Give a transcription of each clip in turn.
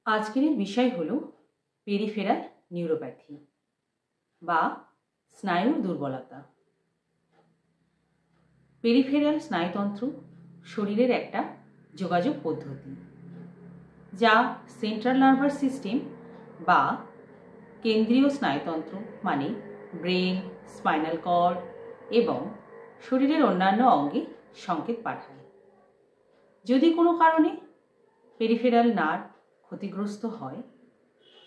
আজকের বিষয় হলো পেরিফেরাল নিউরোপ্যাথি বা স্নায়ুর দুর্বলতা। পেরিফেরাল স্নায়ুতন্ত্র শরীরের একটা যোগাযোগ পদ্ধতি, যা সেন্ট্রাল নার্ভাস সিস্টেম বা কেন্দ্রীয় স্নায়ুতন্ত্র মানে ব্রেন, স্পাইনাল কর্ড এবং শরীরের অন্যান্য অঙ্গে সংকেত পাঠায়। যদি কোনো কারণে পেরিফেরাল নার্ভ ক্ষতিগ্রস্ত হয়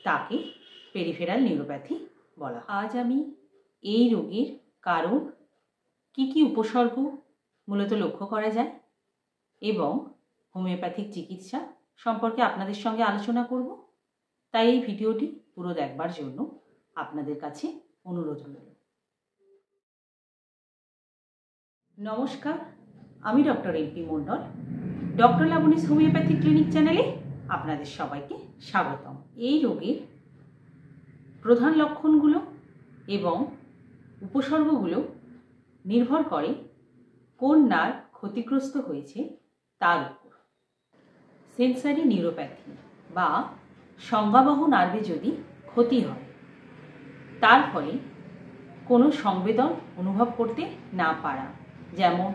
তাকে পেরিফেরাল নিউরোপ্যাথি বলা হয়। আজ আমি এই রোগের কারণ, কি উপসর্গ মূলত লক্ষ্য করা যায় এবং হোমিওপ্যাথিক চিকিৎসা সম্পর্কে আপনাদের সঙ্গে আলোচনা করব। তাই এই ভিডিওটি পুরো দেখবার জন্য আপনাদের কাছে অনুরোধ রইল। নমস্কার, আমি ডক্টর এল.পি. মণ্ডল। ডক্টর লাবণীস হোমিওপ্যাথিক ক্লিনিক চ্যানেলে আপনাদের সবাইকে স্বাগতম। এই রোগের প্রধান লক্ষণগুলো এবং উপসর্গগুলো নির্ভর করে কোন নার্ভ ক্ষতিগ্রস্ত হয়েছে তার উপর। সেন্সারি নিউরোপ্যাথি বা সংজ্ঞাবহ নার্ভে যদি ক্ষতি হয়, তার ফলে কোনো সংবেদন অনুভব করতে না পারা, যেমন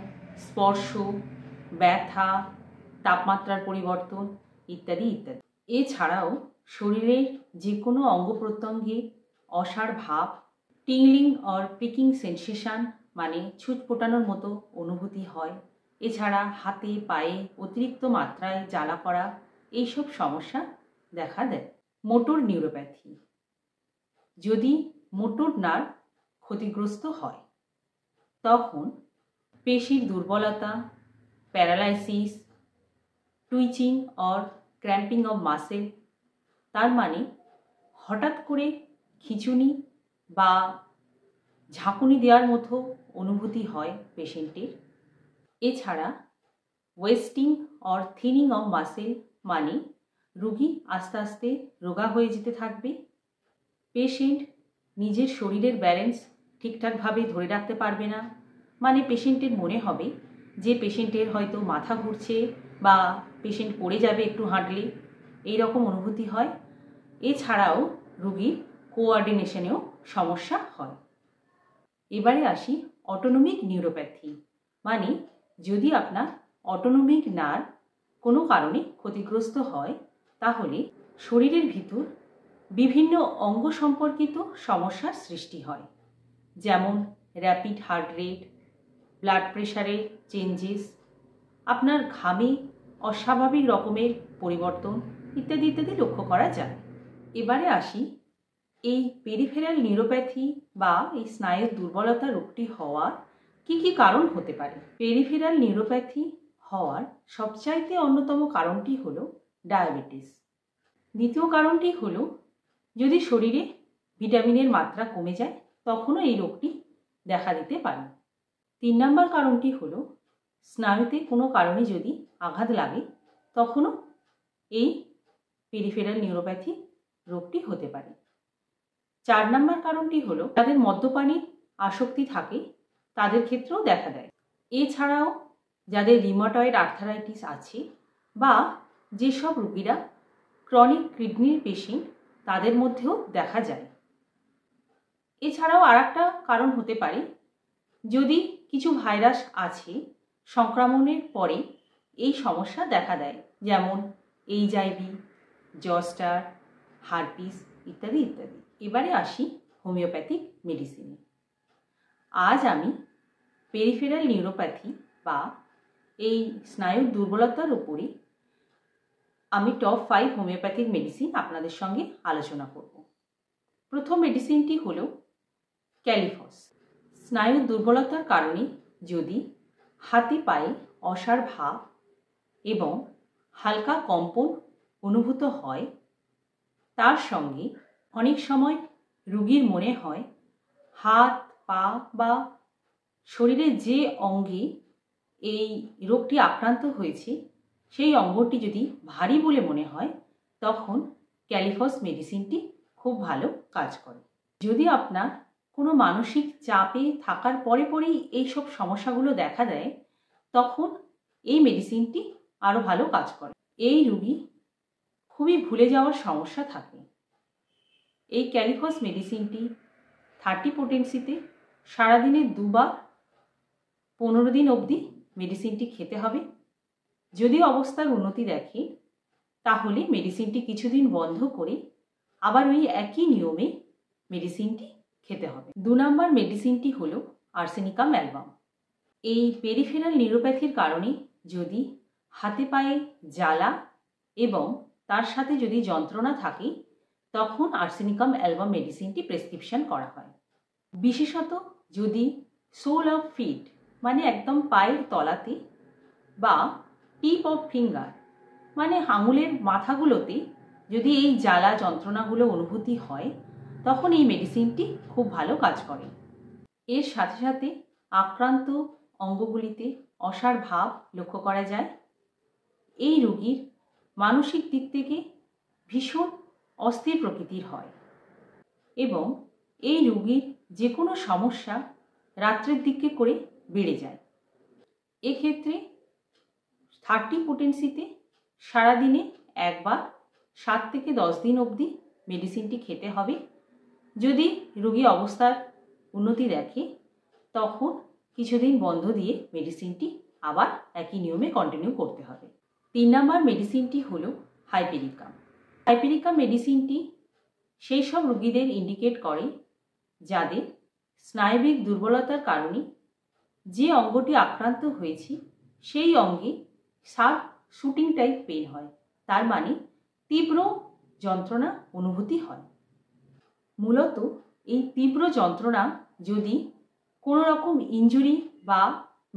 স্পর্শ, ব্যথা, তাপমাত্রার পরিবর্তন ইত্যাদি ইত্যাদি। এছাড়াও শরীরের যে কোনো অঙ্গ প্রত্যঙ্গে অসাড় ভাব, টিংলিং অর প্রিকিং সেন্সেশন মানে ছুঁচ ফোটানোর মতো অনুভূতি হয়। এছাড়া হাতে পায়ে অতিরিক্ত মাত্রায় জ্বালা করা, এইসব সমস্যা দেখা দেয়। মোটর নিউরোপ্যাথি, যদি মোটর নার্ভ ক্ষতিগ্রস্ত হয় তখন পেশির দুর্বলতা, paralysis, twitching or cramping of muscle, তার মানে হঠাৎ করে খিঁচুনি বা ঝাঁকুনি দেওয়ার মতো অনুভূতি হয় পেশেন্টের। এছাড়া wasting or thinning of muscle মানে রোগী আস্তে আস্তে রোগা হয়ে যেতে থাকবে। পেশেন্ট নিজের শরীরের ব্যালেন্স ঠিকঠাকভাবে ধরে রাখতে পারবে না, মানে পেশেন্টের মনে হবে যে পেশেন্টের হয়তো মাথা ঘুরছে বা পেশেন্ট পড়ে যাবে একটু হাঁটলে, এই রকম অনুভূতি হয়। এছাড়াও রোগীর কোঅর্ডিনেশনেও সমস্যা হয়। এবারে আসি অটোনমিক নিউরোপ্যাথি, মানে যদি আপনার অটোনমিক নার্ভ কোনো কারণে ক্ষতিগ্রস্ত হয় তাহলে শরীরের ভিতর বিভিন্ন অঙ্গ সম্পর্কিত সমস্যার সৃষ্টি হয়, যেমন র্যাপিড হার্ট রেট, ব্লাড প্রেশারের চেঞ্জেস, আপনার ঘামে অস্বাভাবিক রকমের পরিবর্তন ইত্যাদি ইত্যাদি লক্ষ্য করা যায়। এবারে আসি এই পেরিফেরাল নিউরোপ্যাথি বা এই স্নায়ুর দুর্বলতা রোগটি হওয়ার কি কারণ হতে পারে। পেরিফেরাল নিউরোপ্যাথি হওয়ার সবচাইতে অন্যতম কারণটি হলো ডায়াবেটিস। দ্বিতীয় কারণটি হলো যদি শরীরে ভিটামিনের মাত্রা কমে যায় তখনও এই রোগটি দেখা দিতে পারে। 3 নম্বর কারণটি হলো স্নায়ুতে কোনো কারণে যদি আঘাত লাগে তখনও এই পেরিফেরাল নিউরোপ্যাথি রোগটি হতে পারে। 4 নম্বর কারণটি হলো যাদের মদ্যপানের আসক্তি থাকে তাদের ক্ষেত্রেও দেখা দেয়। এছাড়াও যাদের রিউমাটয়েড আর্থারাইটিস আছে বা যেসব রোগীরা ক্রনিক কিডনির পেশেন্ট তাদের মধ্যেও দেখা যায়। এছাড়াও আরেকটা কারণ হতে পারে যদি কিছু ভাইরাস আছে, সংক্রমণের পরে এই সমস্যা দেখা দেয়, যেমন HIV, জস্টার, হার্পিস ইত্যাদি ইত্যাদি। এবারে আসি হোমিওপ্যাথিক মেডিসিনে। আজ আমি পেরিফেরাল নিউরোপ্যাথি বা এই স্নায়ুর দুর্বলতার উপরে আমি টপ 5 হোমিওপ্যাথিক মেডিসিন আপনাদের সঙ্গে আলোচনা করব। প্রথম মেডিসিনটি হলো ক্যালিফস। স্নায়ুর দুর্বলতার কারণে যদি হাতে পায়ে অসাড় ভাব এবং হালকা কম্পন অনুভূত হয়, তার সঙ্গে অনেক সময় রোগীর মনে হয় হাত, পা বা শরীরের যে অঙ্গে এই রোগটি আক্রান্ত হয়েছে সেই অঙ্গটি যদি ভারী বলে মনে হয় তখন ক্যালিফস মেডিসিনটি খুব ভালো কাজ করে। যদি আপনার কোনো মানসিক চাপে থাকার পরেই এইসব সমস্যাগুলো দেখা দেয় তখন এই মেডিসিনটি আরও ভালো কাজ করে। এই রোগী খুবই ভুলে যাওয়ার সমস্যা থাকে। এই ক্যালিফস মেডিসিনটি 30 পোটেন্সিতে সারাদিনে 2 বার 15 দিন অবধি মেডিসিনটি খেতে হবে। যদি অবস্থার উন্নতি দেখে তাহলে মেডিসিনটি কিছুদিন বন্ধ করে আবার ওই একই নিয়মে মেডিসিনটি খেতে হবে। 2 নম্বর মেডিসিনটি হলো আর্সেনিকাম অ্যালবাম। এই পেরিফেরাল নিউরোপ্যাথির কারণে যদি হাতে পায়ে জ্বালা এবং তার সাথে যদি যন্ত্রণা থাকে তখন আর্সেনিকাম অ্যালবাম মেডিসিনটি প্রেসক্রিপশন করা হয়। বিশেষত যদি সোল অফ ফিট মানে একদম পায়ের তলাতে বা টিপ অফ ফিঙ্গার মানে আঙুলের মাথাগুলোতে যদি এই জ্বালা যন্ত্রণাগুলো অনুভূতি হয় তখন এই মেডিসিনটি খুব ভালো কাজ করে। এর সাথে সাথে আক্রান্ত অঙ্গগুলিতে অসাড় ভাব লক্ষ্য করা যায়। এই রোগীর মানসিক দিক থেকে ভীষণ অস্থির প্রকৃতির হয় এবং এই রোগীর যে কোনো সমস্যা রাত্রের দিকে করে বেড়ে যায়। এক্ষেত্রে 30 পোটেন্সিতে সারাদিনে একবার 7 থেকে 10 দিন অবধি মেডিসিনটি খেতে হবে। যদি রোগী অবস্থার উন্নতি দেখে তখন কিছুদিন বন্ধ দিয়ে মেডিসিনটি আবার একই নিয়মে কন্টিনিউ করতে হবে। 3 নম্বর মেডিসিনটি হলো হাইপেরিকাম। হাইপেরিকাম মেডিসিনটি সেই সব রোগীদের ইন্ডিকেট করে যাদের স্নায়বিক দুর্বলতার কারণে যে অঙ্গটি আক্রান্ত হয়েছে সেই অঙ্গে শার্প শুটিং টাইপ পেন হয়, তার মানে তীব্র যন্ত্রণা অনুভূতি হয়। মূলত এই তীব্র যন্ত্রণা যদি কোনো রকম ইনজুরি বা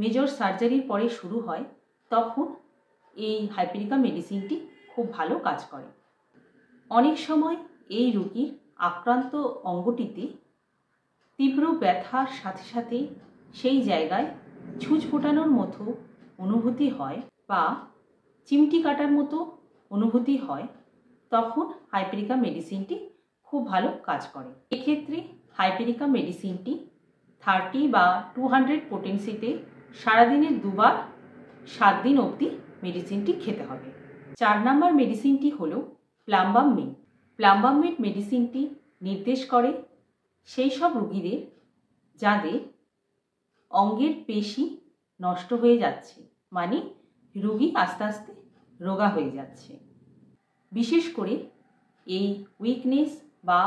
মেজর সার্জারির পরে শুরু হয় তখন এই হাইপেরিকাম মেডিসিনটি খুব ভালো কাজ করে। অনেক সময় এই রোগীর আক্রান্ত অঙ্গটিতে তীব্র ব্যথার সাথে সাথে সেই জায়গায় ছুঁচ ফোটানোর মতো অনুভূতি হয় বা চিমটি কাটার মতো অনুভূতি হয়, তখন হাইপেরিকাম মেডিসিনটি খুব ভালো কাজ করে। এক্ষেত্রে হাইপেরিকাম মেডিসিনটি 30 বা 200 পোটেন্সিতে সারাদিনে 2 বার 7 দিন অবধি মেডিসিনটি খেতে হবে। 4 নম্বর মেডিসিনটি হলো প্লাম্বাম মেড। প্লাম্বাম মেড মেডিসিনটি নির্দেশ করে সেই সব রোগীদের যাদের অঙ্গের পেশি নষ্ট হয়ে যাচ্ছে, মানে রোগী আস্তে আস্তে রোগা হয়ে যাচ্ছে। বিশেষ করে এই উইকনেস বা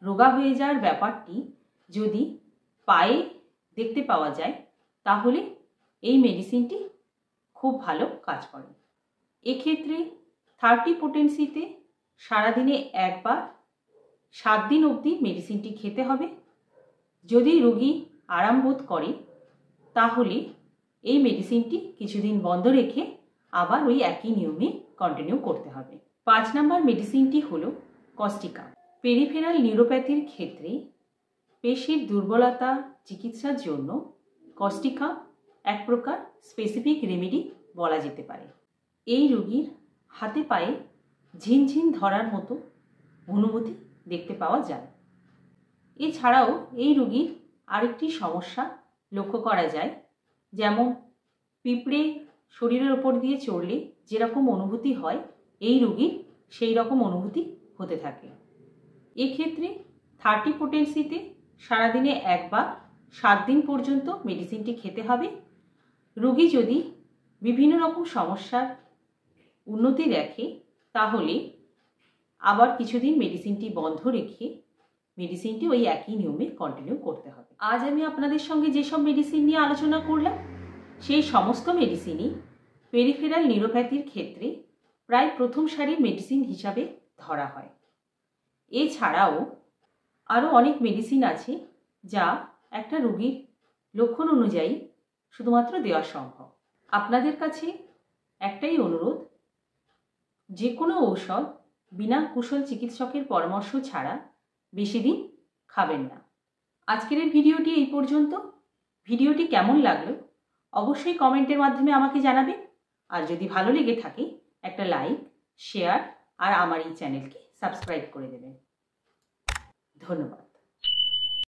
রোগা হয়ে যাওয়ার ব্যাপারটি যদি পায়ে দেখতে পাওয়া যায় তাহলে এই মেডিসিনটি খুব ভালো কাজ করে। এক্ষেত্রে 30 পোটেন্সিতে সারাদিনে একবার 7 দিন অবধি মেডিসিনটি খেতে হবে। যদি রোগী আরাম বোধ করে তাহলে এই মেডিসিনটি কিছুদিন বন্ধ রেখে আবার ওই একই নিয়মে কন্টিনিউ করতে হবে। 5 নম্বর মেডিসিনটি হলো কস্টিকা। পেরিফেরাল নিউরোপ্যাথির ক্ষেত্রে পেশির দুর্বলতা চিকিৎসার জন্য কস্টিকা এক প্রকার স্পেসিফিক রেমেডি বলা যেতে পারে। এই রোগীর হাতে পায়ে ঝিনঝিন ধরার মতো অনুভূতি দেখতে পাওয়া যায়। এছাড়াও এই রোগীর আরেকটি সমস্যা লক্ষ্য করা যায়, যেমন পিঁপড়ে শরীরের ওপর দিয়ে চড়লে যেরকম অনুভূতি হয় এই রোগীর সেই রকম অনুভূতি হতে থাকে। এক্ষেত্রে 30 পোটেন্সিতে সারাদিনে একবার 7 দিন পর্যন্ত মেডিসিনটি খেতে হবে। রোগী যদি বিভিন্ন রকম সমস্যার উন্নতি দেখে তাহলে আবার কিছুদিন মেডিসিনটি বন্ধ রেখে মেডিসিনটি ওই একই নিয়মে কন্টিনিউ করতে হবে। আজ আমি আপনাদের সঙ্গে যেসব মেডিসিন নিয়ে আলোচনা করলাম সেই সমস্ত মেডিসিনই পেরিফেরাল নিউরোপ্যাথির ক্ষেত্রে প্রায় প্রথম সারির মেডিসিন হিসাবে ধরা হয়। এছাড়াও আরও অনেক মেডিসিন আছে যা একটা রোগীর লক্ষণ অনুযায়ী শুধুমাত্র দেওয়া সম্ভব। আপনাদের কাছে একটাই অনুরোধ, যে কোনো ঔষধ বিনা কুশল চিকিৎসকের পরামর্শ ছাড়া বেশি দিন খাবেন না। আজকের এই ভিডিওটি এই পর্যন্ত। ভিডিওটি কেমন লাগলো অবশ্যই কমেন্টের মাধ্যমে আমাকে জানাবেন। আর যদি ভালো লেগে থাকে একটা লাইক, শেয়ার আর আমার এই চ্যানেলকে সাবস্ক্রাইব করে দেবেন। ধন্যবাদ।